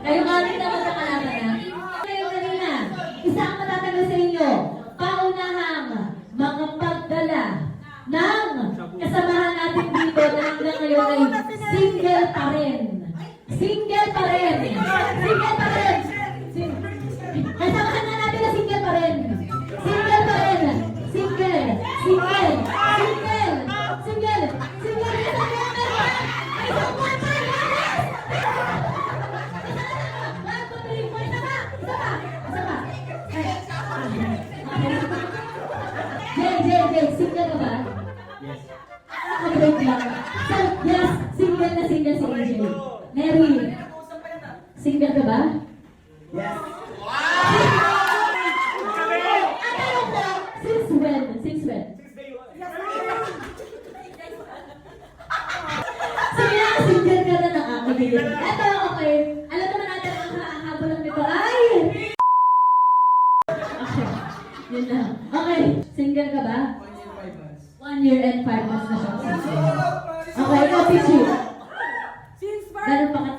Kayo maling na magkakalaban na. Kayo kanina, isa ang matatanong sa inyo, paunahang mga pagdala ng kasamahan natin dito na hanggang ngayon ay single pa rin. Single pa rin. Single pa rin. Kasamahan na natin na single pa rin. Single pa rin. Single. Single. Single. Single. Single. Jay, single ka ba? Yes. Break lang. So, yes, single na single si AJ. Mary, single ka ba? Yes. Ang tanong ko, since when? Since when? Sige na, single ka na nakakagigil. Eto, okay. Alam naman natin ang habol ng nito ay... Okay, yun lang. Okay, single ka ba? 1 year and 5 months na siyang single. Okay, ikaw, Pichu. Ganun pa ka...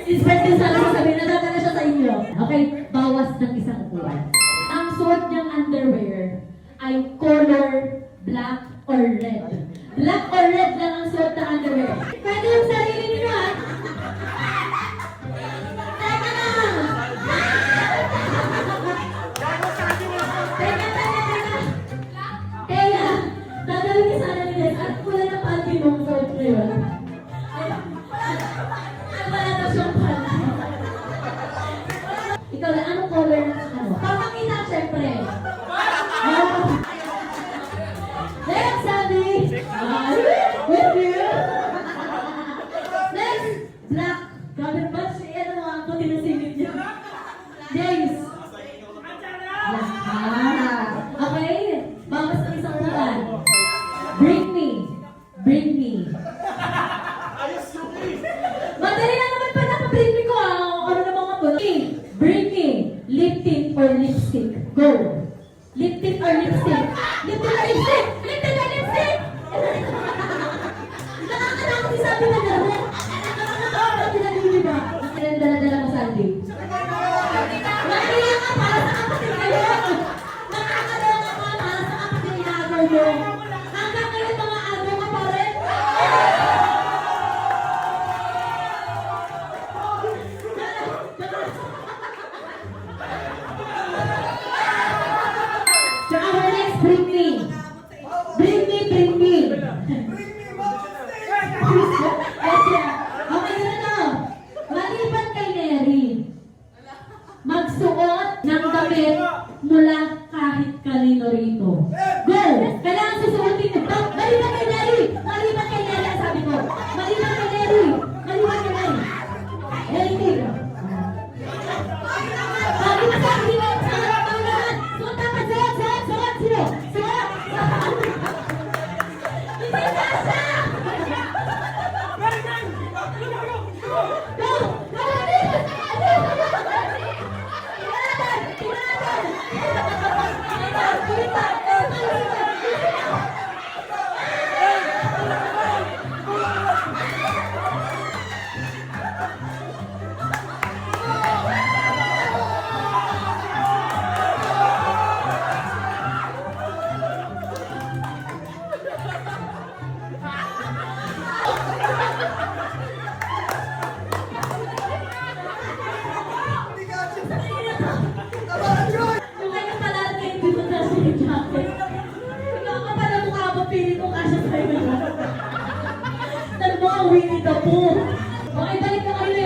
Since birth din sana sasabihin, nadadala siya sa inyo. Okay, bawas ng isang upuan. Ang suot niyang underwear ay color black or red. Black or red lang ang suot na underwear. Pwede yung sarili niyo, ha? Teka lang! Kaya, dadalhin niya sana nila at wala na panty mong suot na yun. Wala na siyang panty. Ikaw lang, anong color ng ano? Papakita, syempre. Next, sabi. With you. Next, black. Grabe ba siya? Ano mga ako tinusingin niya? James. Okay. Bawas ng isang ulan. Bring me. Bring me. Madali lang naman pa bring me ko. Ano na mga po? Bring me. Lip tint or lipstick. Go. Lip tint or lipstick. Lip tint or lipstick. Lip tint or lipstick. Nakakatakot yung sabi na gano'n. Nakakatakot yung nalili ba? Dala-dala mo, Sandy. Mahiya ka para sa kapatid kayo. Nakakaloka ka para sa kapatid ni Agor mo. Hanggang ngayon mga Agor ka pa rin. So our next, bring me. Bring me, bring me. Okay na to. Maliban kay Neri, magsuot ng damit mula kahit kanino rito. Go! Kailangan susuotin nyo. Maliban kay Neri! Maliban kay Neri ang sabi ko. Maliban kay Neri! Maliban kay Neri! Anything. Sabi mo sa akin, suot dapat, suot! Sino? Suot! Hindi na siya! Go! Yung kanya pala kayo dito na sa jacket. Ikaw ka pala mukha mo, pili ko kasya sa'yo. Nagmukha Winnie the Pooh. Okay, balik na kayo